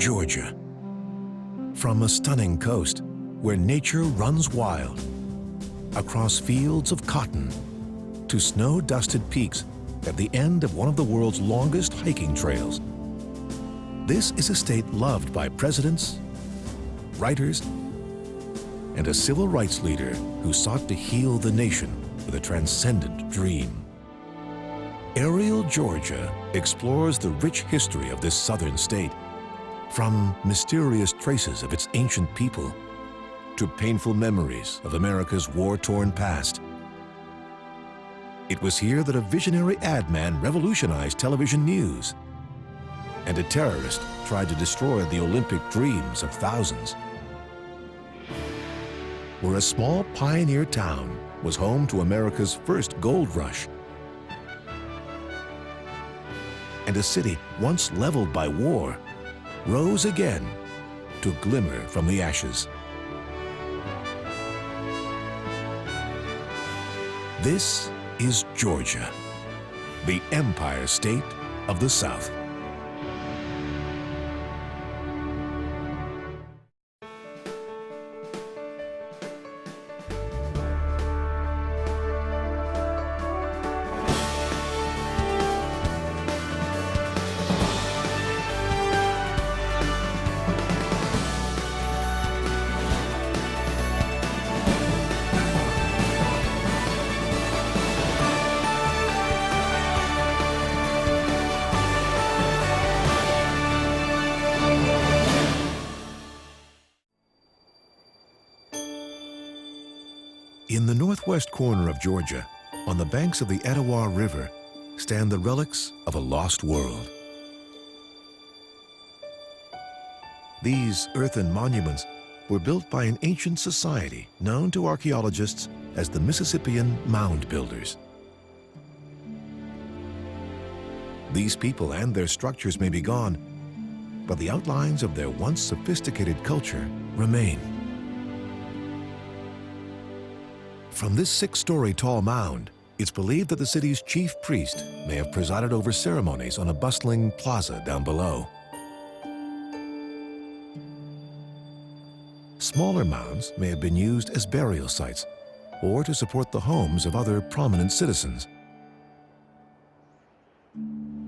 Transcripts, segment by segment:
Georgia. From a stunning coast where nature runs wild, across fields of cotton, to snow-dusted peaks at the end of one of the world's longest hiking trails. This is a state loved by presidents, writers, and a civil rights leader who sought to heal the nation with a transcendent dream. Aerial Georgia explores the rich history of this southern state, from mysterious traces of its ancient people to painful memories of America's war-torn past. It was here that a visionary ad man revolutionized television news, and a terrorist tried to destroy the Olympic dreams of thousands. Where a small pioneer town was home to America's first gold rush, and a city once leveled by war rose again to glimmer from the ashes. This is Georgia, the Empire State of the South. In the northwest corner of Georgia, on the banks of the Etowah River, stand the relics of a lost world. These earthen monuments were built by an ancient society known to archaeologists as the Mississippian Mound Builders. These people and their structures may be gone, but the outlines of their once sophisticated culture remain. From this 6-story tall mound, it's believed that the city's chief priest may have presided over ceremonies on a bustling plaza down below. Smaller mounds may have been used as burial sites or to support the homes of other prominent citizens.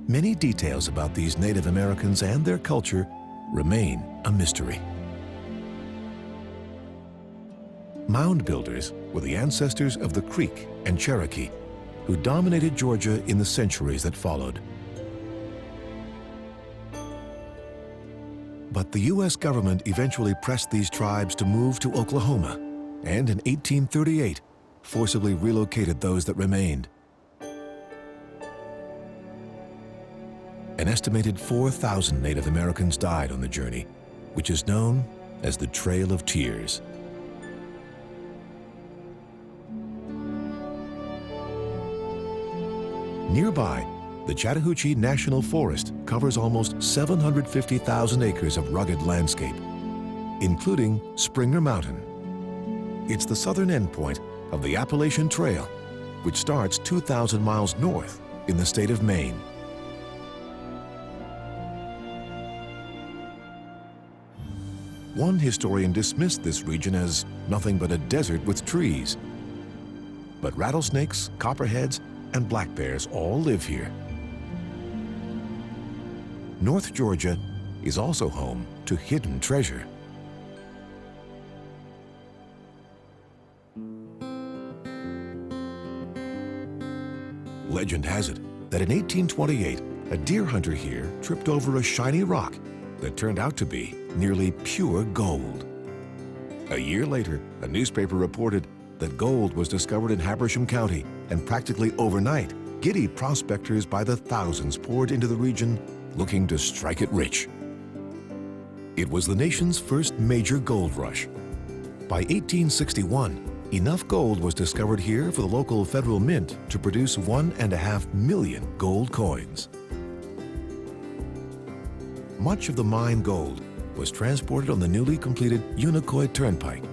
Many details about these Native Americans and their culture remain a mystery. Mound builders were the ancestors of the Creek and Cherokee, who dominated Georgia in the centuries that followed. But the U.S. government eventually pressed these tribes to move to Oklahoma, and in 1838, forcibly relocated those that remained. An estimated 4,000 Native Americans died on the journey, which is known as the Trail of Tears. Nearby, the Chattahoochee National Forest covers almost 750,000 acres of rugged landscape, including Springer Mountain. It's the southern endpoint of the Appalachian Trail, which starts 2,000 miles north in the state of Maine. One historian dismissed this region as nothing but a desert with trees. But rattlesnakes, copperheads, and black bears all live here. North Georgia is also home to hidden treasure. Legend has it that in 1828, a deer hunter here tripped over a shiny rock that turned out to be nearly pure gold. A year later, a newspaper reported that gold was discovered in Habersham County, and practically overnight, giddy prospectors by the thousands poured into the region looking to strike it rich. It was the nation's first major gold rush. By 1861, enough gold was discovered here for the local federal mint to produce 1.5 million gold coins. Much of the mined gold was transported on the newly completed Unicoi Turnpike,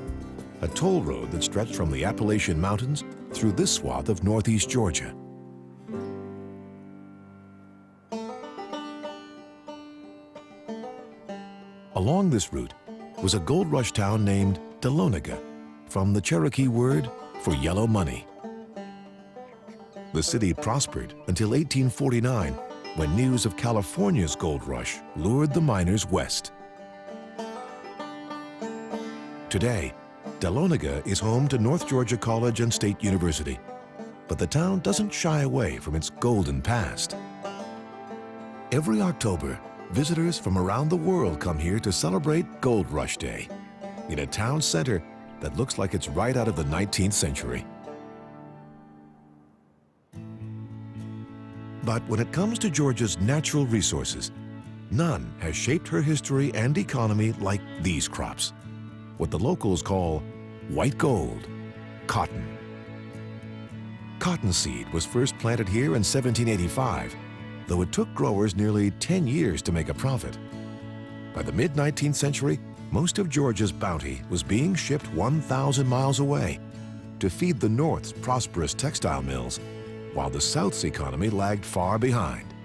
a toll road that stretched from the Appalachian Mountains through this swath of northeast Georgia. Along this route was a gold rush town named Dahlonega, from the Cherokee word for yellow money. The city prospered until 1849, when news of California's gold rush lured the miners west. Today, Dahlonega is home to North Georgia College and State University, but the town doesn't shy away from its golden past. Every October, visitors from around the world come here to celebrate Gold Rush Day in a town center that looks like it's right out of the 19th century. But when it comes to Georgia's natural resources, none has shaped her history and economy like these crops, what the locals call white gold, cotton. Cottonseed was first planted here in 1785, though it took growers nearly 10 years to make a profit. By the mid-19th century, most of Georgia's bounty was being shipped 1,000 miles away to feed the North's prosperous textile mills, while the South's economy lagged far behind.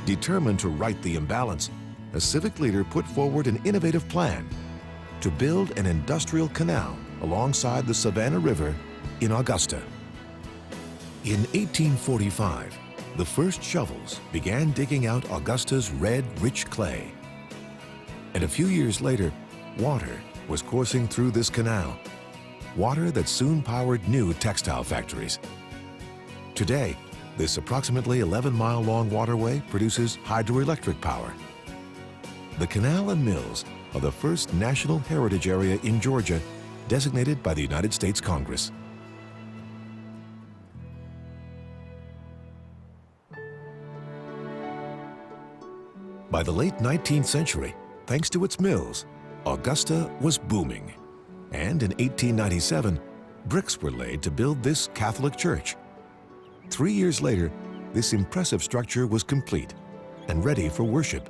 Determined to right the imbalance, a civic leader put forward an innovative plan to build an industrial canal alongside the Savannah River in Augusta. In 1845, the first shovels began digging out Augusta's red, rich clay. And a few years later, water was coursing through this canal, water that soon powered new textile factories. Today, this approximately 11-mile-long waterway produces hydroelectric power. The canal and mills are the first National Heritage Area in Georgia designated by the United States Congress. By the late 19th century, thanks to its mills, Augusta was booming. And in 1897, bricks were laid to build this Catholic church. 3 years later, this impressive structure was complete and ready for worship.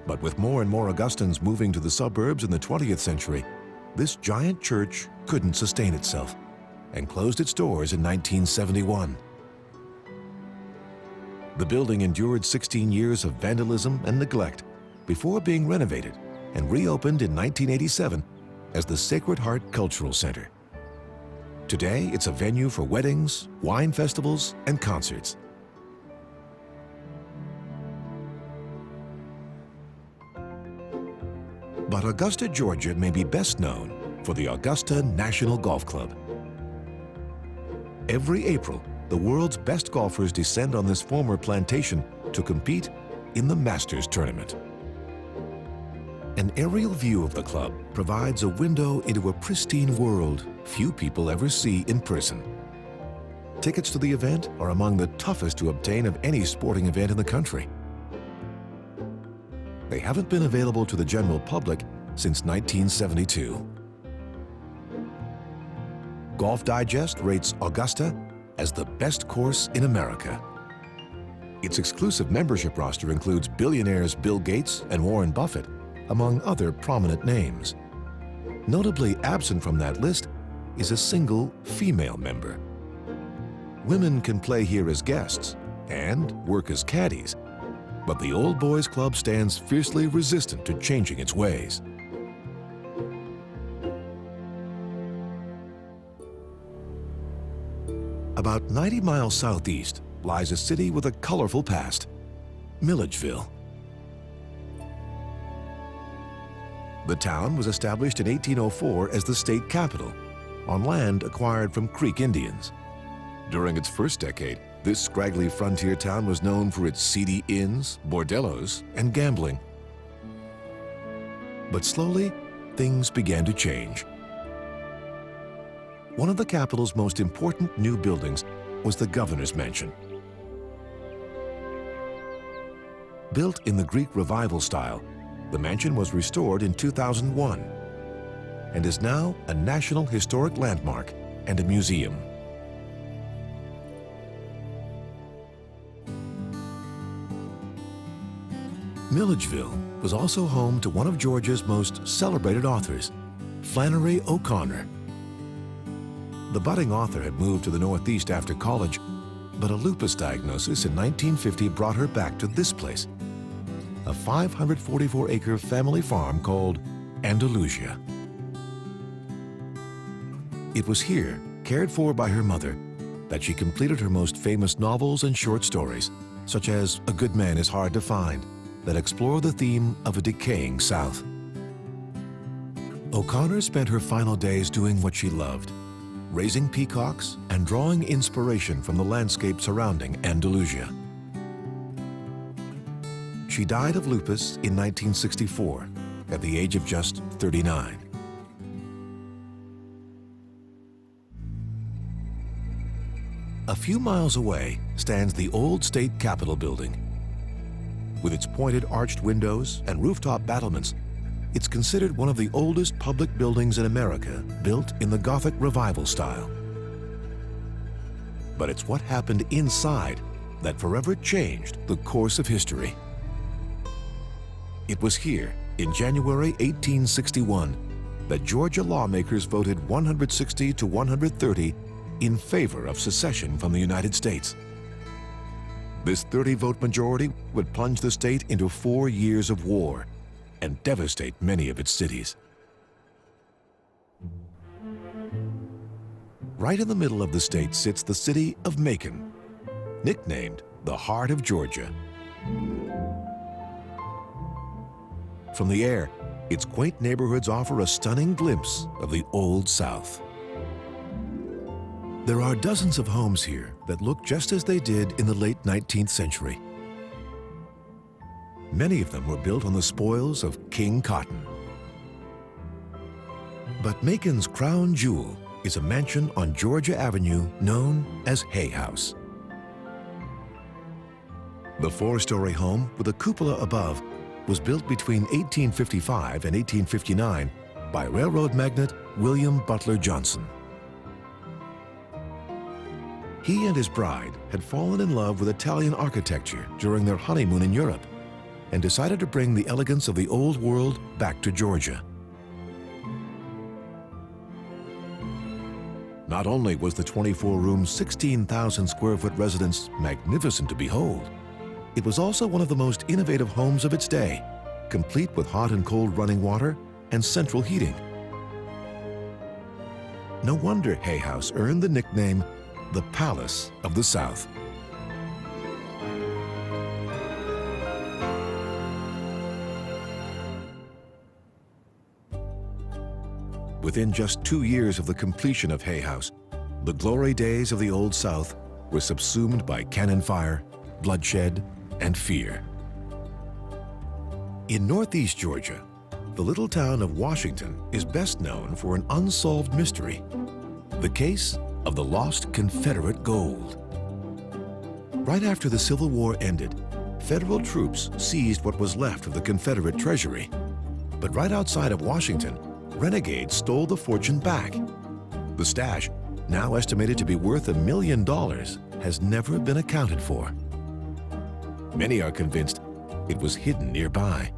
But with more and more Augustans moving to the suburbs in the 20th century, this giant church couldn't sustain itself and closed its doors in 1971. The building endured 16 years of vandalism and neglect before being renovated and reopened in 1987 as the Sacred Heart Cultural Center. Today, it's a venue for weddings, wine festivals, and concerts. But Augusta, Georgia may be best known for the Augusta National Golf Club. Every April, the world's best golfers descend on this former plantation to compete in the Masters Tournament. An aerial view of the club provides a window into a pristine world few people ever see in person. Tickets to the event are among the toughest to obtain of any sporting event in the country. They haven't been available to the general public since 1972. Golf Digest rates Augusta as the best course in America. Its exclusive membership roster includes billionaires Bill Gates and Warren Buffett, among other prominent names. Notably absent from that list is a single female member. Women can play here as guests and work as caddies, but the Old Boys Club stands fiercely resistant to changing its ways. About 90 miles southeast lies a city with a colorful past, Milledgeville. The town was established in 1804 as the state capital, on land acquired from Creek Indians. During its first decade, this scraggly frontier town was known for its seedy inns, bordellos, and gambling. But slowly, things began to change. One of the capital's most important new buildings was the Governor's Mansion. Built in the Greek Revival style, the mansion was restored in 2001 and is now a National Historic Landmark and a museum. Milledgeville was also home to one of Georgia's most celebrated authors, Flannery O'Connor. The budding author had moved to the Northeast after college, But a lupus diagnosis in 1950 brought her back to this place, a 544-acre family farm called Andalusia. It was here, cared for by her mother, that she completed her most famous novels and short stories, such as A Good Man is Hard to Find, that explore the theme of a decaying South. O'Connor spent her final days doing what she loved, raising peacocks and drawing inspiration from the landscape surrounding Andalusia. She died of lupus in 1964 at the age of just 39. A few miles away stands the old state capitol building. With its pointed arched windows and rooftop battlements, it's considered one of the oldest public buildings in America, built in the Gothic Revival style. But it's what happened inside that forever changed the course of history. It was here, in January 1861, that Georgia lawmakers voted 160 to 130 in favor of secession from the United States. This 30-vote majority would plunge the state into 4 years of war and devastate many of its cities. Right in the middle of the state sits the city of Macon, nicknamed the Heart of Georgia. From the air, its quaint neighborhoods offer a stunning glimpse of the Old South. There are dozens of homes here that look just as they did in the late 19th century. Many of them were built on the spoils of King Cotton. But Macon's crown jewel is a mansion on Georgia Avenue known as Hay House. The 4-story home with a cupola above was built between 1855 and 1859 by railroad magnate William Butler Johnson. He and his bride had fallen in love with Italian architecture during their honeymoon in Europe and decided to bring the elegance of the old world back to Georgia. Not only was the 24-room, 16,000-square-foot residence magnificent to behold, it was also one of the most innovative homes of its day, complete with hot and cold running water and central heating. No wonder Hay House earned the nickname the Palace of the South. Within just 2 years of the completion of Hay House, the glory days of the Old South were subsumed by cannon fire, bloodshed, and fear. In northeast Georgia, the little town of Washington is best known for an unsolved mystery, the case of the lost Confederate gold. Right after the Civil War ended, federal troops seized what was left of the Confederate treasury. But right outside of Washington, renegades stole the fortune back. The stash, now estimated to be worth $1 million, has never been accounted for. Many are convinced it was hidden nearby.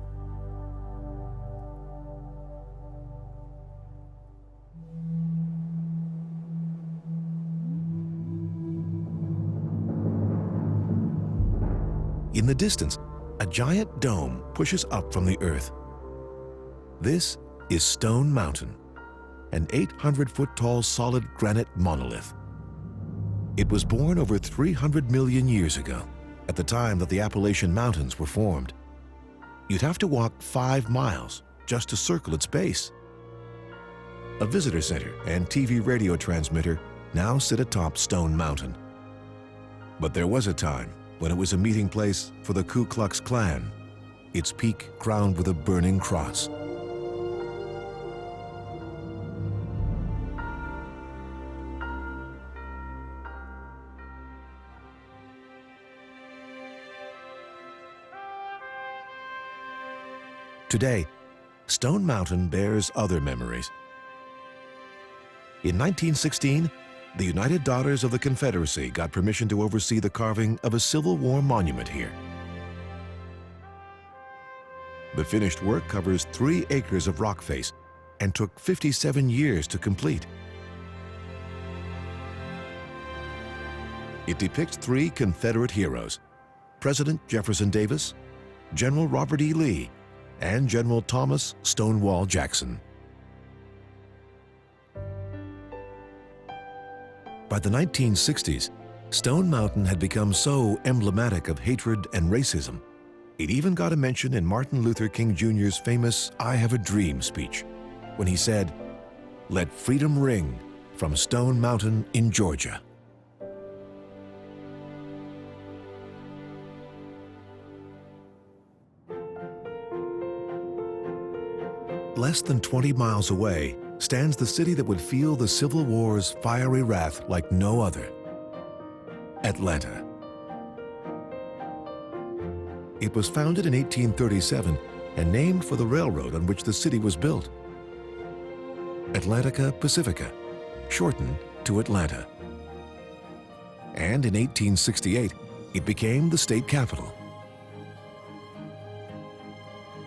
In the distance, a giant dome pushes up from the earth. This is Stone Mountain, an 800-foot-tall solid granite monolith. It was born over 300 million years ago, at the time that the Appalachian Mountains were formed. You'd have to walk 5 miles just to circle its base. A visitor center and TV radio transmitter now sit atop Stone Mountain. But there was a time when it was a meeting place for the Ku Klux Klan, its peak crowned with a burning cross. Today, Stone Mountain bears other memories. In 1916, the United Daughters of the Confederacy got permission to oversee the carving of a Civil War monument here. The finished work covers 3 acres of rock face and took 57 years to complete. It depicts three Confederate heroes: President Jefferson Davis, General Robert E. Lee, and General Thomas Stonewall Jackson. By the 1960s, Stone Mountain had become so emblematic of hatred and racism, it even got a mention in Martin Luther King Jr.'s famous "I Have a Dream" speech, when he said, "Let freedom ring from Stone Mountain in Georgia." Less than 20 miles away stands the city that would feel the Civil War's fiery wrath like no other: Atlanta. It was founded in 1837 and named for the railroad on which the city was built. Atlantica Pacifica, shortened to Atlanta. And in 1868, it became the state capital.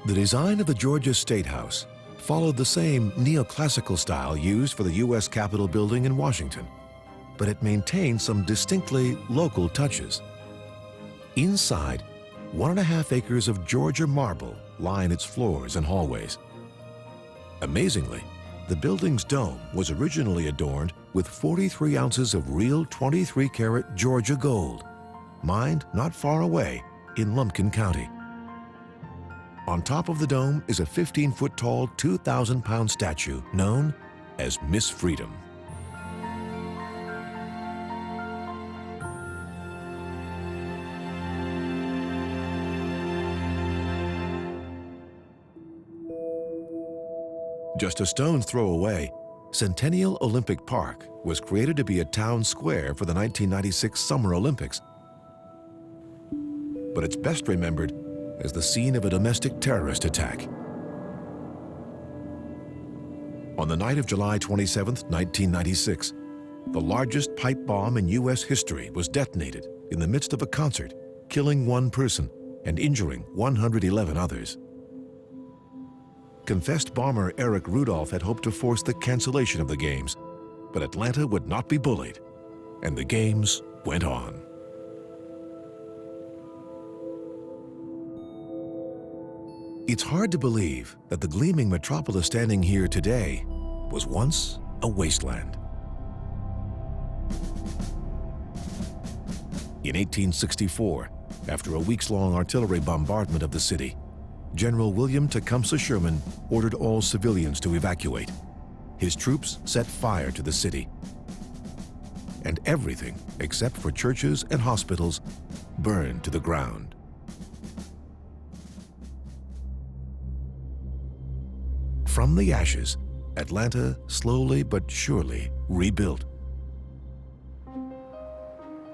The design of the Georgia State House followed the same neoclassical style used for the U.S. Capitol building in Washington, but it maintained some distinctly local touches. Inside, 1.5 acres of Georgia marble line its floors and hallways. Amazingly, the building's dome was originally adorned with 43 ounces of real 23-karat Georgia gold, mined not far away in Lumpkin County. On top of the dome is a 15-foot-tall, 2,000-pound statue known as Miss Freedom. Just a stone's throw away, Centennial Olympic Park was created to be a town square for the 1996 Summer Olympics. But it's best remembered as the scene of a domestic terrorist attack. On the night of July 27, 1996, the largest pipe bomb in U.S. history was detonated in the midst of a concert, killing 1 person and injuring 111 others. Confessed bomber Eric Rudolph had hoped to force the cancellation of the games, but Atlanta would not be bullied, and the games went on. It's hard to believe that the gleaming metropolis standing here today was once a wasteland. In 1864, after a weeks-long artillery bombardment of the city, General William Tecumseh Sherman ordered all civilians to evacuate. His troops set fire to the city, and everything, except for churches and hospitals, burned to the ground. From the ashes, Atlanta slowly but surely rebuilt.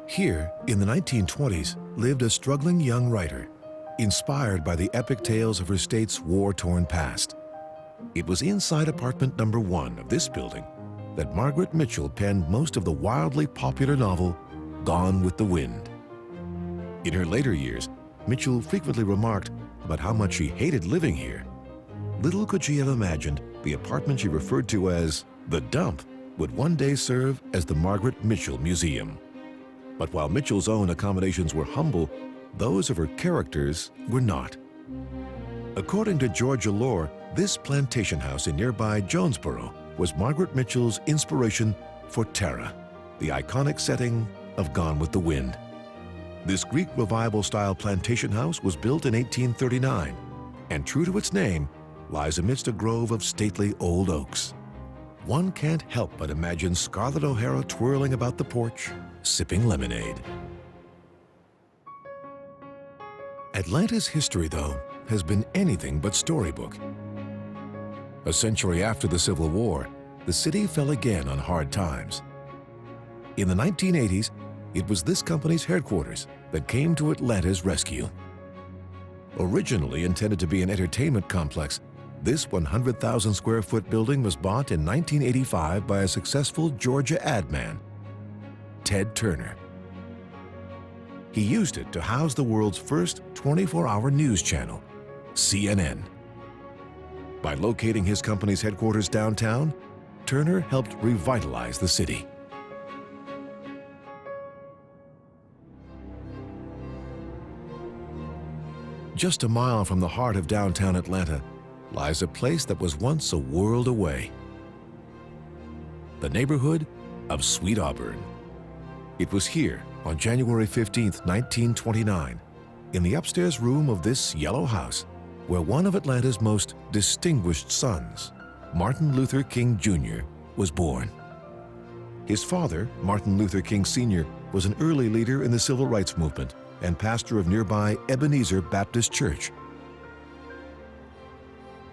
Here, in the 1920s, lived a struggling young writer, inspired by the epic tales of her state's war-torn past. It was inside apartment number 1 of this building that Margaret Mitchell penned most of the wildly popular novel, Gone with the Wind. In her later years, Mitchell frequently remarked about how much she hated living here. Little could she have imagined the apartment she referred to as the dump would one day serve as the Margaret Mitchell Museum. But while Mitchell's own accommodations were humble, those of her characters were not. According to Georgia lore, this plantation house in nearby Jonesboro was Margaret Mitchell's inspiration for Tara, the iconic setting of Gone with the Wind. This Greek revival-style plantation house was built in 1839, and true to its name, lies amidst a grove of stately old oaks. One can't help but imagine Scarlett O'Hara twirling about the porch, sipping lemonade. Atlanta's history, though, has been anything but storybook. A century after the Civil War, the city fell again on hard times. In the 1980s, it was this company's headquarters that came to Atlanta's rescue. Originally intended to be an entertainment complex, this 100,000-square-foot building was bought in 1985 by a successful Georgia ad man, Ted Turner. He used it to house the world's first 24-hour news channel, CNN. By locating his company's headquarters downtown, Turner helped revitalize the city. Just a mile from the heart of downtown Atlanta lies a place that was once a world away. The neighborhood of Sweet Auburn. It was here on January 15, 1929, in the upstairs room of this yellow house, where one of Atlanta's most distinguished sons, Martin Luther King Jr., was born. His father, Martin Luther King Sr., was an early leader in the civil rights movement and pastor of nearby Ebenezer Baptist Church.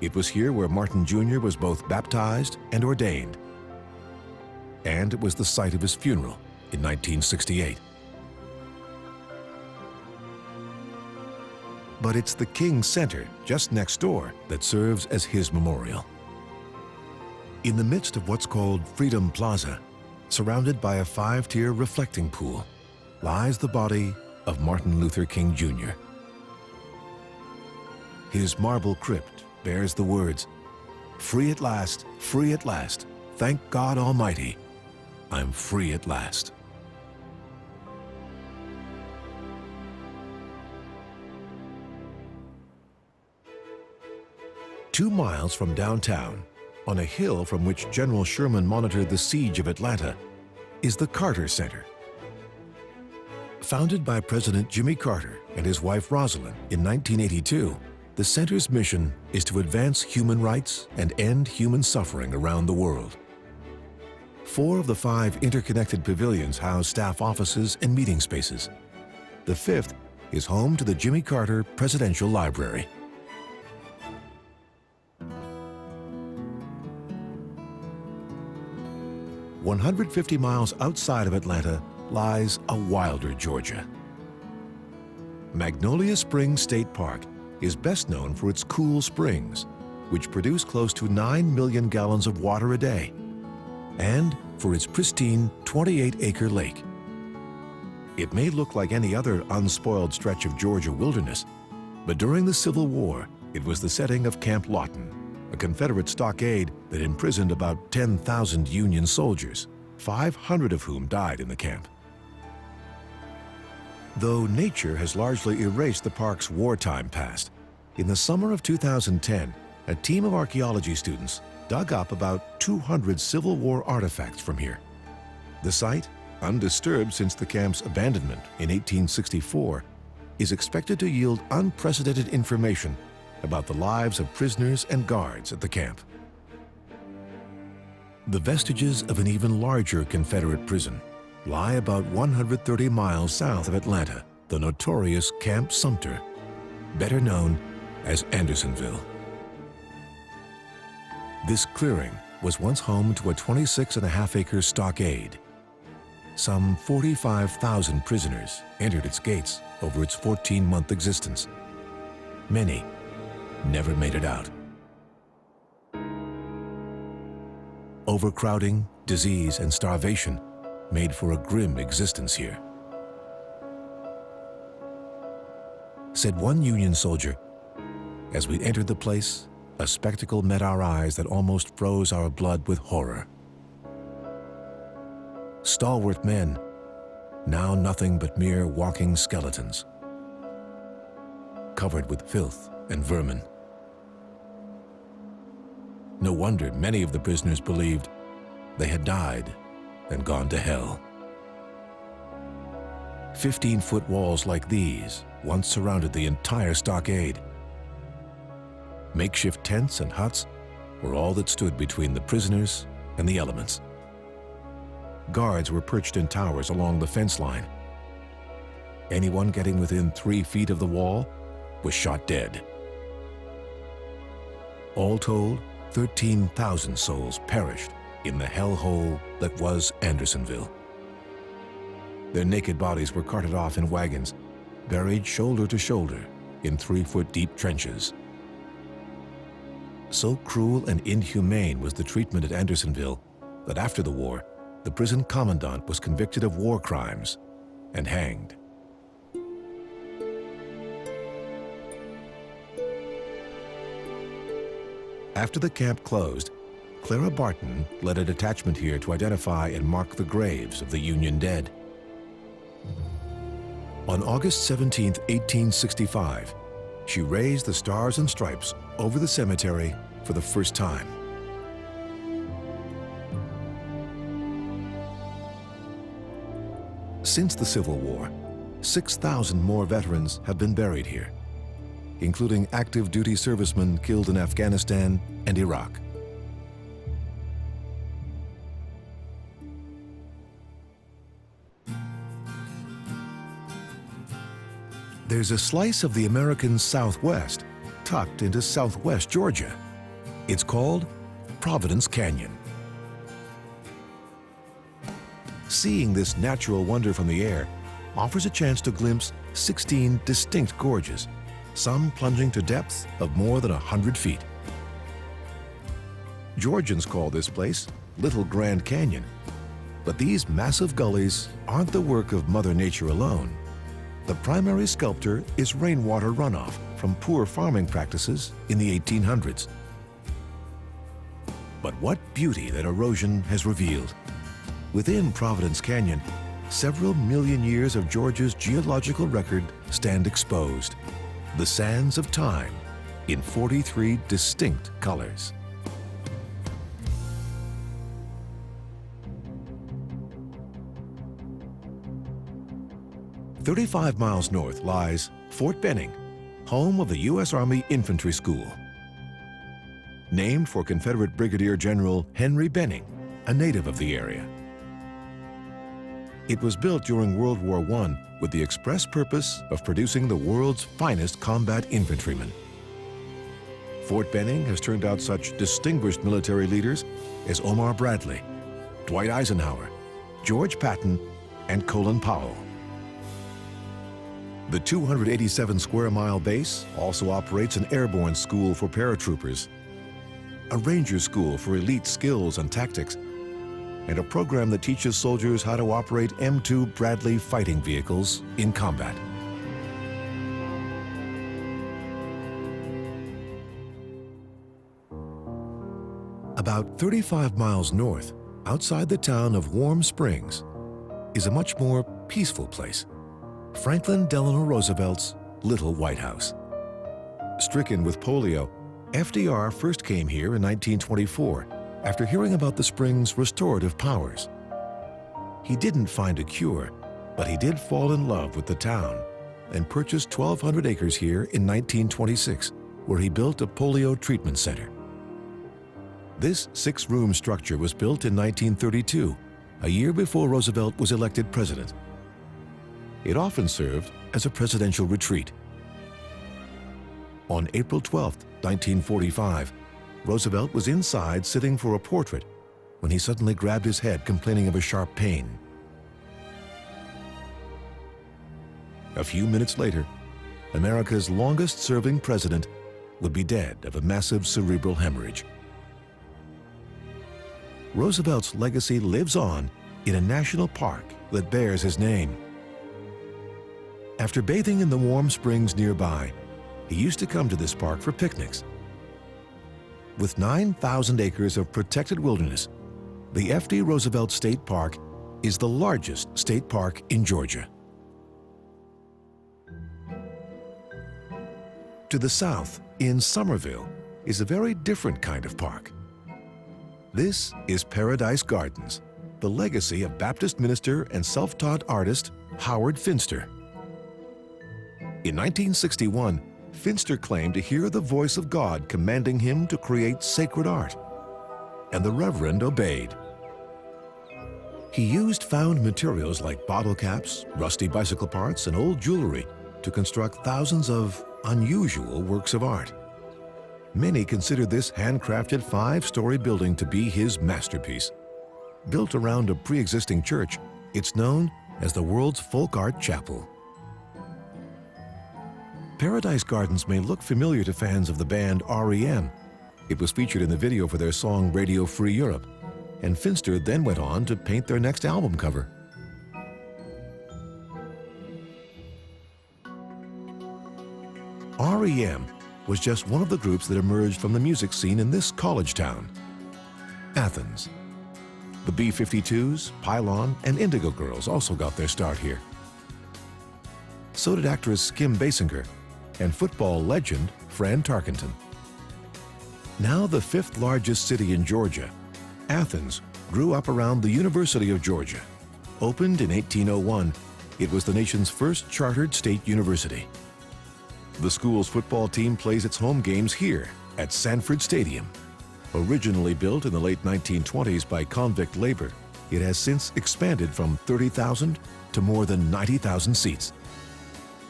It was here where Martin Jr. was both baptized and ordained. And it was the site of his funeral in 1968. But it's the King Center just next door that serves as his memorial. In the midst of what's called Freedom Plaza, surrounded by a 5-tier reflecting pool, lies the body of Martin Luther King Jr. His marble crypt bears the words, free at last, thank God Almighty, I'm free at last." Two miles from downtown, on a hill from which General Sherman monitored the siege of Atlanta, is the Carter Center. Founded by President Jimmy Carter and his wife Rosalind in 1982, the center's mission is to advance human rights and end human suffering around the world. 4 of the 5 interconnected pavilions house staff offices and meeting spaces. The 5th is home to the Jimmy Carter Presidential Library. "150 miles outside of Atlanta lies a Wilder, Georgia. Magnolia Springs State Park is best known for its cool springs, which produce close to 9 million gallons of water a day, and for its pristine 28-acre lake. It may look like any other unspoiled stretch of Georgia wilderness, but during the Civil War, it was the setting of Camp Lawton, a Confederate stockade that imprisoned about 10,000 Union soldiers, 500 of whom died in the camp. Though nature has largely erased the park's wartime past, in the summer of 2010, a team of archaeology students dug up about 200 Civil War artifacts from here. The site, undisturbed since the camp's abandonment in 1864, is expected to yield unprecedented information about the lives of prisoners and guards at the camp. The vestiges of an even larger Confederate prison lie about 130 miles south of Atlanta, the notorious Camp Sumter, better known as Andersonville. This clearing was once home to a 26.5-acre stockade. Some 45,000 prisoners entered its gates over its 14-month existence. Many never made it out. Overcrowding, disease, and starvation made for a grim existence here. Said one Union soldier, "As we entered the place, a spectacle met our eyes that almost froze our blood with horror. Stalwart men, now nothing but mere walking skeletons, covered with filth and vermin. No wonder many of the prisoners believed they had died and gone to hell." 15-foot walls like these once surrounded the entire stockade. Makeshift tents and huts were all that stood between the prisoners and the elements. Guards were perched in towers along the fence line. Anyone getting within 3 feet of the wall was shot dead. All told, 13,000 souls perished in the hellhole that was Andersonville. Their naked bodies were carted off in wagons, buried shoulder to shoulder in 3-foot-deep trenches. So cruel and inhumane was the treatment at Andersonville that after the war, the prison commandant was convicted of war crimes and hanged. After the camp closed, Clara Barton led a detachment here to identify and mark the graves of the Union dead. On August 17, 1865, she raised the Stars and Stripes over the cemetery for the first time. Since the Civil War, 6,000 more veterans have been buried here, including active duty servicemen killed in Afghanistan and Iraq. There's a slice of the American Southwest tucked into southwest Georgia. It's called Providence Canyon. Seeing this natural wonder from the air offers a chance to glimpse 16 distinct gorges, some plunging to depths of more than 100 feet. Georgians call this place Little Grand Canyon, but these massive gullies aren't the work of Mother Nature alone. The primary sculptor is rainwater runoff from poor farming practices in the 1800s. But what beauty that erosion has revealed. Within Providence Canyon, several million years of Georgia's geological record stand exposed. The sands of time in 43 distinct colors. "35 miles north lies Fort Benning, home of the U.S. Army Infantry School. Named for Confederate Brigadier General Henry Benning, a native of the area. It was built during World War I with the express purpose of producing the world's finest combat infantrymen. Fort Benning has turned out such distinguished military leaders as Omar Bradley, Dwight Eisenhower, George Patton, and Colin Powell. The 287 square mile base also operates an airborne school for paratroopers, a ranger school for elite skills and tactics, and a program that teaches soldiers how to operate M2 Bradley fighting vehicles in combat. About 35 miles north, outside the town of Warm Springs, is a much more peaceful place. Franklin Delano Roosevelt's Little White House. Stricken with polio, FDR first came here in 1924 after hearing about the spring's restorative powers. He didn't find a cure, but he did fall in love with the town and purchased 1,200 acres here in 1926, where he built a polio treatment center. This 6-room structure was built in 1932, a year before Roosevelt was elected president. It often served as a presidential retreat. On April 12, 1945, Roosevelt was inside sitting for a portrait when he suddenly grabbed his head, complaining of a sharp pain. A few minutes later, America's longest-serving president would be dead of a massive cerebral hemorrhage. Roosevelt's legacy lives on in a national park that bears his name. After bathing in the warm springs nearby, he used to come to this park for picnics. With 9,000 acres of protected wilderness, the F.D. Roosevelt State Park is the largest state park in Georgia. To the south, in Somerville, is a very different kind of park. This is Paradise Gardens, the legacy of Baptist minister and self-taught artist Howard Finster. In 1961, Finster claimed to hear the voice of God commanding him to create sacred art, and the Reverend obeyed. He used found materials like bottle caps, rusty bicycle parts, and old jewelry to construct thousands of unusual works of art. Many consider this handcrafted 5-story building to be his masterpiece. Built around a pre-existing church, it's known as the world's folk art chapel. Paradise Gardens may look familiar to fans of the band REM. It was featured in the video for their song Radio Free Europe, and Finster then went on to paint their next album cover. REM was just one of the groups that emerged from the music scene in this college town, Athens. The B-52s, Pylon, and Indigo Girls also got their start here. So did actress Kim Basinger and football legend Fran Tarkenton. Now the fifth largest city in Georgia, Athens grew up around the University of Georgia. Opened in 1801, it was the nation's first chartered state university. The school's football team plays its home games here at Sanford Stadium. Originally built in the late 1920s by convict labor, it has since expanded from 30,000 to more than 90,000 seats.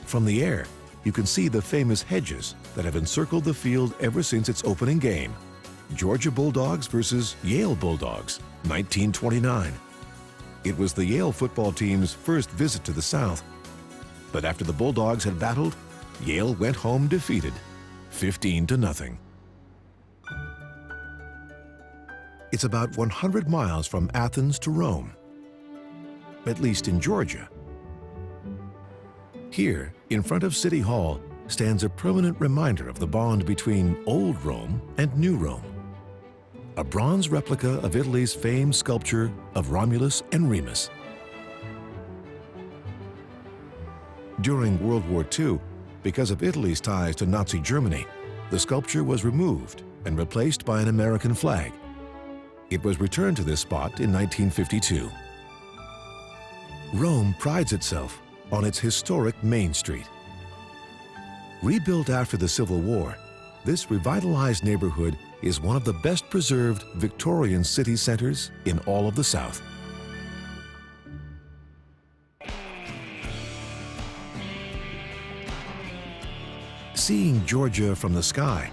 From the air, you can see the famous hedges that have encircled the field ever since its opening game. Georgia Bulldogs versus Yale Bulldogs, 1929. It was the Yale football team's first visit to the South. But after the Bulldogs had battled, Yale went home defeated, 15-0. It's about 100 miles from Athens to Rome, at least in Georgia. Here, in front of City Hall, stands a permanent reminder of the bond between Old Rome and New Rome. A bronze replica of Italy's famed sculpture of Romulus and Remus. During World War II, because of Italy's ties to Nazi Germany, the sculpture was removed and replaced by an American flag. It was returned to this spot in 1952. Rome prides itself on its historic Main Street. Rebuilt after the Civil War, this revitalized neighborhood is one of the best preserved Victorian city centers in all of the South. Seeing Georgia from the sky,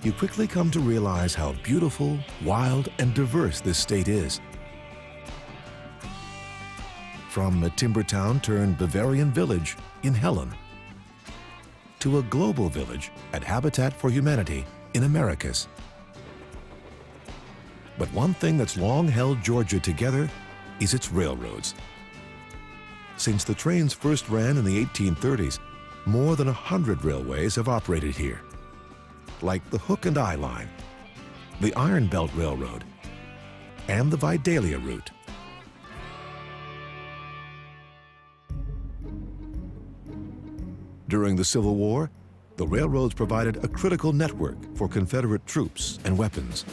you quickly come to realize how beautiful, wild, and diverse this state is. From a timber town turned Bavarian village in Helen, to a global village at Habitat for Humanity in Americus. But one thing that's long held Georgia together is its railroads. Since the trains first ran in the 1830s, more than 100 railways have operated here, like the Hook and Eye Line, the Iron Belt Railroad, and the Vidalia route. During the Civil War, the railroads provided a critical network for Confederate troops and weapons.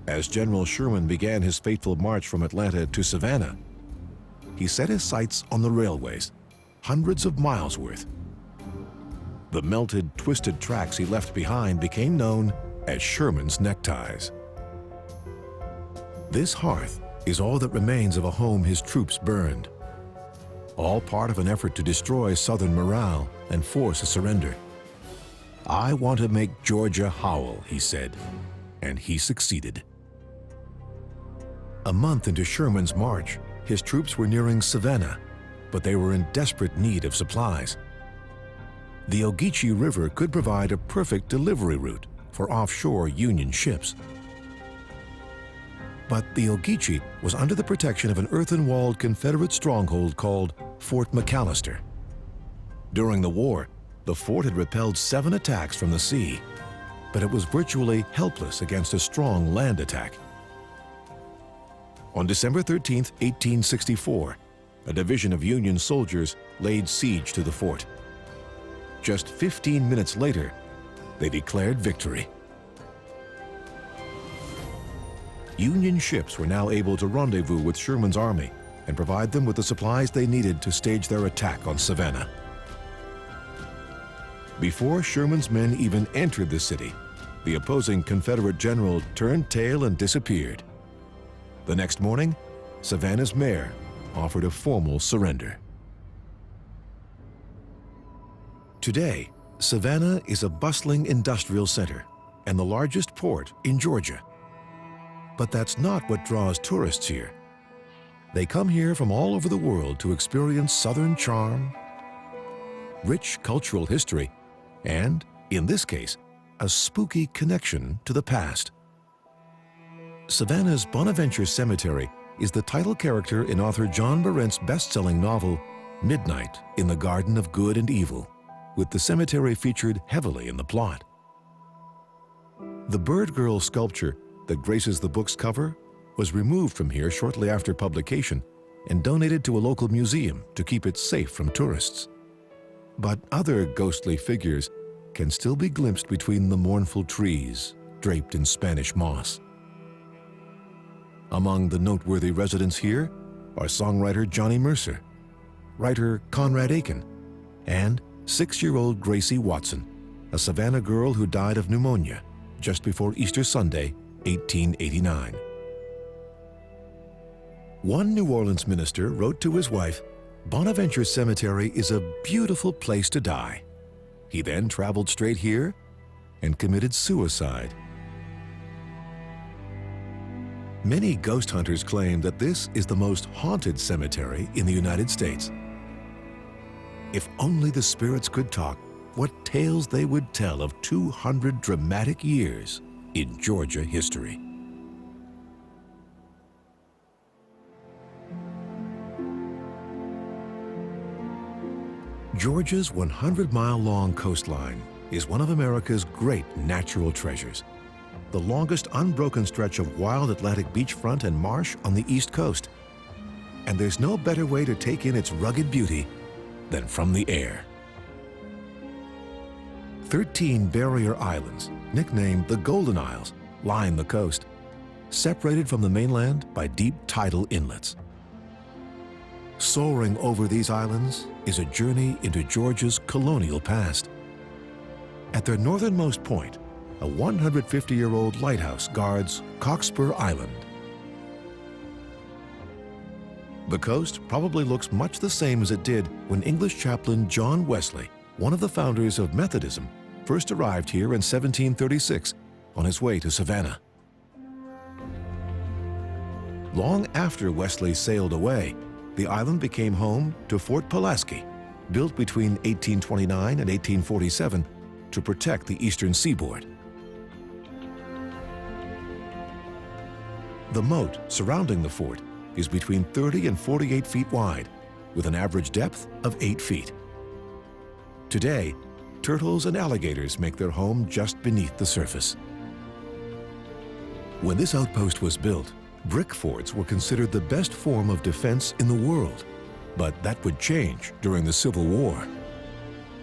As General Sherman began his fateful march from Atlanta to Savannah, he set his sights on the railways, hundreds of miles worth. The melted, twisted tracks he left behind became known as Sherman's neckties. This hearth is all that remains of a home his troops burned, all part of an effort to destroy Southern morale and force a surrender. "I want to make Georgia howl," he said, and he succeeded. A month into Sherman's march, his troops were nearing Savannah, but they were in desperate need of supplies. The Ogeechee River could provide a perfect delivery route for offshore Union ships. But the Ogeechee was under the protection of an earthen-walled Confederate stronghold called Fort McAllister. During the war, the fort had repelled 7 attacks from the sea, but it was virtually helpless against a strong land attack. On December 13, 1864, a division of Union soldiers laid siege to the fort. Just 15 minutes later, they declared victory. Union ships were now able to rendezvous with Sherman's army and provide them with the supplies they needed to stage their attack on Savannah. Before Sherman's men even entered the city, the opposing Confederate general turned tail and disappeared. The next morning, Savannah's mayor offered a formal surrender. Today, Savannah is a bustling industrial center and the largest port in Georgia. But that's not what draws tourists here. They come here from all over the world to experience Southern charm, rich cultural history, and, in this case, a spooky connection to the past. Savannah's Bonaventure Cemetery is the title character in author John Berent's best-selling novel, Midnight in the Garden of Good and Evil, with the cemetery featured heavily in the plot. The Bird Girl sculpture that graces the book's cover was removed from here shortly after publication and donated to a local museum to keep it safe from tourists. But other ghostly figures can still be glimpsed between the mournful trees draped in Spanish moss. Among the noteworthy residents here are songwriter Johnny Mercer, writer Conrad Aiken, and 6-year-old Gracie Watson, a Savannah girl who died of pneumonia just before Easter Sunday, 1889. One New Orleans minister wrote to his wife, "Bonaventure Cemetery is a beautiful place to die." He then traveled straight here and committed suicide. Many ghost hunters claim that this is the most haunted cemetery in the United States. If only the spirits could talk, what tales they would tell of 200 dramatic years in Georgia history. Georgia's 100-mile-long coastline is one of America's great natural treasures, the longest unbroken stretch of wild Atlantic beachfront and marsh on the East Coast. And there's no better way to take in its rugged beauty than from the air. 13 barrier islands, nicknamed the Golden Isles, line the coast, separated from the mainland by deep tidal inlets. Soaring over these islands is a journey into Georgia's colonial past. At their northernmost point, a 150-year-old lighthouse guards Cockspur Island. The coast probably looks much the same as it did when English chaplain John Wesley, one of the founders of Methodism, first arrived here in 1736 on his way to Savannah. Long after Wesley sailed away, the island became home to Fort Pulaski, built between 1829 and 1847 to protect the eastern seaboard. The moat surrounding the fort is between 30 and 48 feet wide, with an average depth of 8 feet. Today, turtles and alligators make their home just beneath the surface. When this outpost was built, brick forts were considered the best form of defense in the world, but that would change during the Civil War.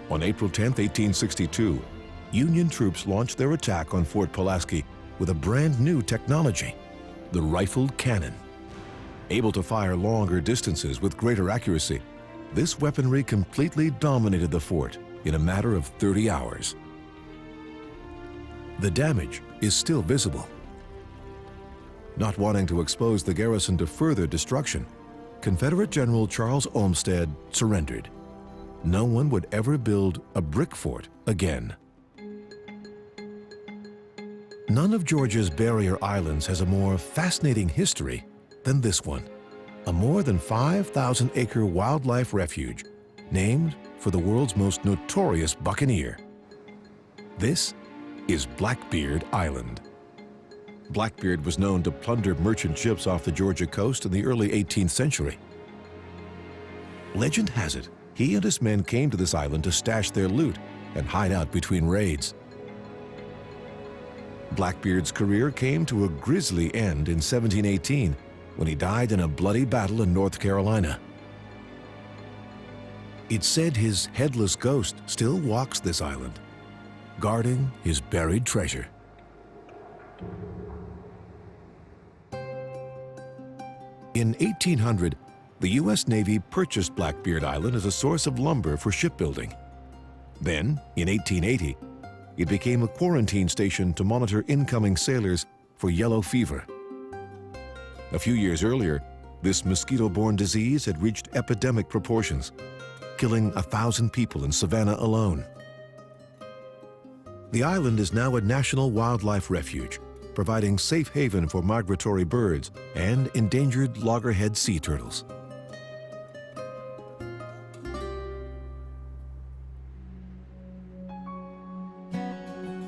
On April 10, 1862, Union troops launched their attack on Fort Pulaski with a brand new technology, the rifled cannon. Able to fire longer distances with greater accuracy, this weaponry completely dominated the fort in a matter of 30 hours. The damage is still visible. Not wanting to expose the garrison to further destruction, Confederate General Charles Olmsted surrendered. No one would ever build a brick fort again. None of Georgia's barrier islands has a more fascinating history than this one, a more than 5,000-acre wildlife refuge named for the world's most notorious buccaneer. This is Blackbeard Island. Blackbeard was known to plunder merchant ships off the Georgia coast in the early 18th century. Legend has it, he and his men came to this island to stash their loot and hide out between raids. Blackbeard's career came to a grisly end in 1718 when he died in a bloody battle in North Carolina. It's said his headless ghost still walks this island, guarding his buried treasure. In 1800, the U.S. Navy purchased Blackbeard Island as a source of lumber for shipbuilding. Then, in 1880, it became a quarantine station to monitor incoming sailors for yellow fever. A few years earlier, this mosquito-borne disease had reached epidemic proportions, killing 1,000 people in Savannah alone. The island is now a national wildlife refuge, providing safe haven for migratory birds and endangered loggerhead sea turtles.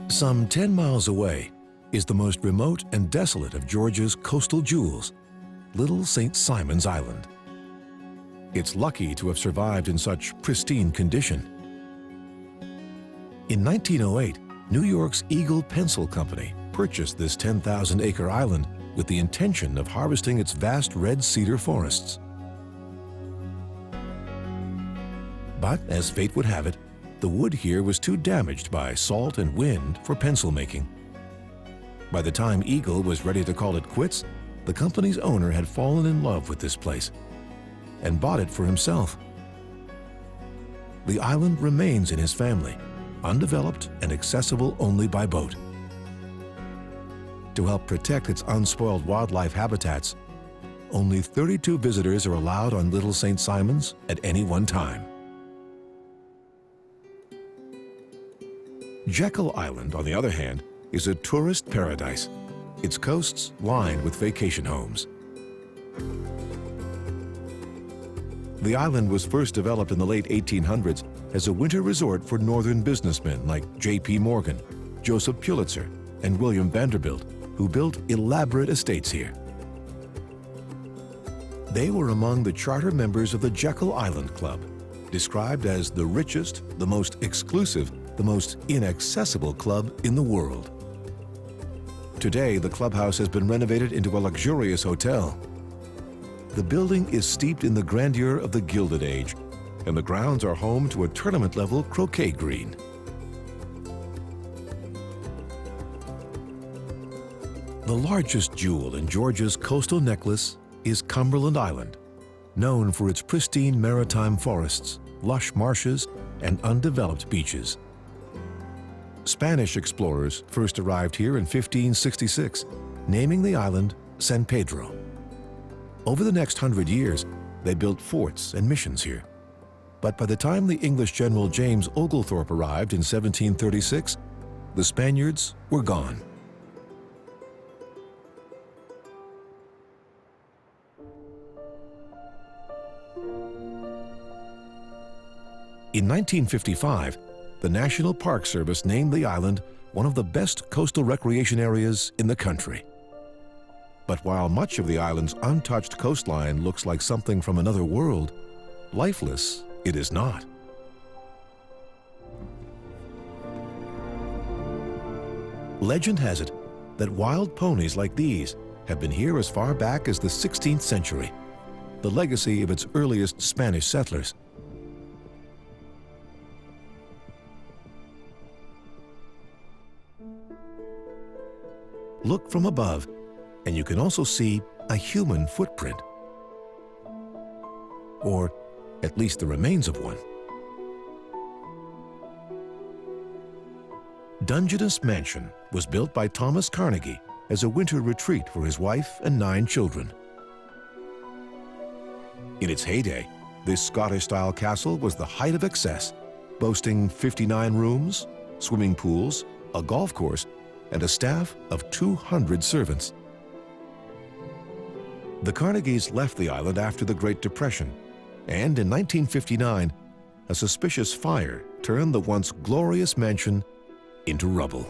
Some 10 miles away is the most remote and desolate of Georgia's coastal jewels, Little St. Simon's Island. It's lucky to have survived in such pristine condition. In 1908, New York's Eagle Pencil Company purchased this 10,000-acre island with the intention of harvesting its vast red cedar forests. But as fate would have it, the wood here was too damaged by salt and wind for pencil making. By the time Eagle was ready to call it quits, the company's owner had fallen in love with this place and bought it for himself. The island remains in his family, undeveloped and accessible only by boat. To help protect its unspoiled wildlife habitats, only 32 visitors are allowed on Little St. Simons at any one time. Jekyll Island, on the other hand, is a tourist paradise, its coasts lined with vacation homes. The island was first developed in the late 1800s as a winter resort for northern businessmen like J.P. Morgan, Joseph Pulitzer, and William Vanderbilt, who built elaborate estates here. They were among the charter members of the Jekyll Island Club, described as the richest, the most exclusive, the most inaccessible club in the world. Today, the clubhouse has been renovated into a luxurious hotel. The building is steeped in the grandeur of the Gilded Age, and the grounds are home to a tournament-level croquet green. The largest jewel in Georgia's coastal necklace is Cumberland Island, known for its pristine maritime forests, lush marshes, and undeveloped beaches. Spanish explorers first arrived here in 1566, naming the island San Pedro. Over the next 100 years, they built forts and missions here. But by the time the English general James Oglethorpe arrived in 1736, the Spaniards were gone. In 1955, the National Park Service named the island one of the best coastal recreation areas in the country. But while much of the island's untouched coastline looks like something from another world, lifeless it is not. Legend has it that wild ponies like these have been here as far back as the 16th century, the legacy of its earliest Spanish settlers. Look from above, and you can also see a human footprint, or at least the remains of one. Dungeness Mansion was built by Thomas Carnegie as a winter retreat for his wife and 9 children. In its heyday, this Scottish-style castle was the height of excess, boasting 59 rooms, swimming pools, a golf course, and a staff of 200 servants. The Carnegies left the island after the Great Depression, and in 1959, a suspicious fire turned the once glorious mansion into rubble.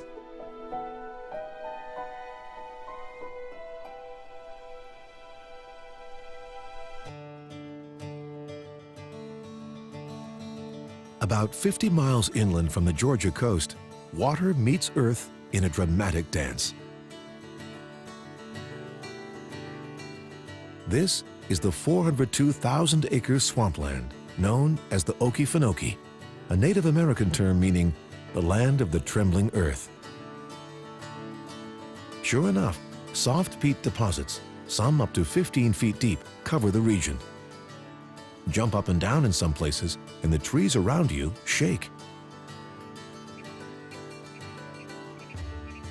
About 50 miles inland from the Georgia coast, water meets earth in a dramatic dance. This is the 402,000-acre swampland known as the Okefenokee, a Native American term meaning the land of the trembling earth. Sure enough, soft peat deposits, some up to 15 feet deep, cover the region. Jump up and down in some places, and the trees around you shake.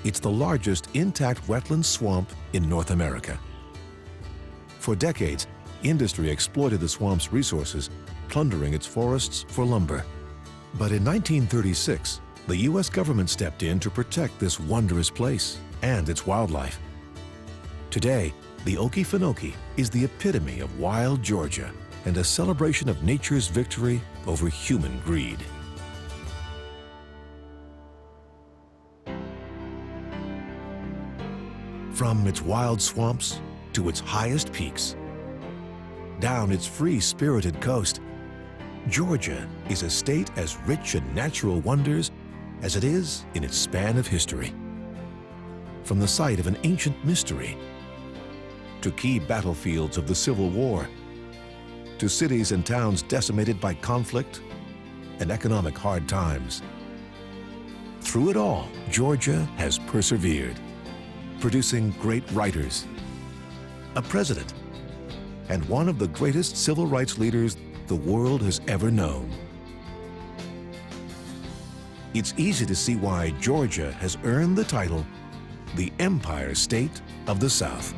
It's the largest intact wetland swamp in North America. For decades, industry exploited the swamp's resources, plundering its forests for lumber. But in 1936, the U.S. government stepped in to protect this wondrous place and its wildlife. Today, the Okefenokee is the epitome of wild Georgia and a celebration of nature's victory over human greed. From its wild swamps to its highest peaks, down its free-spirited coast, Georgia is a state as rich in natural wonders as it is in its span of history. From the site of an ancient mystery, to key battlefields of the Civil War, to cities and towns decimated by conflict and economic hard times. Through it all, Georgia has persevered, producing great writers, a president, and one of the greatest civil rights leaders the world has ever known. It's easy to see why Georgia has earned the title, the Empire State of the South.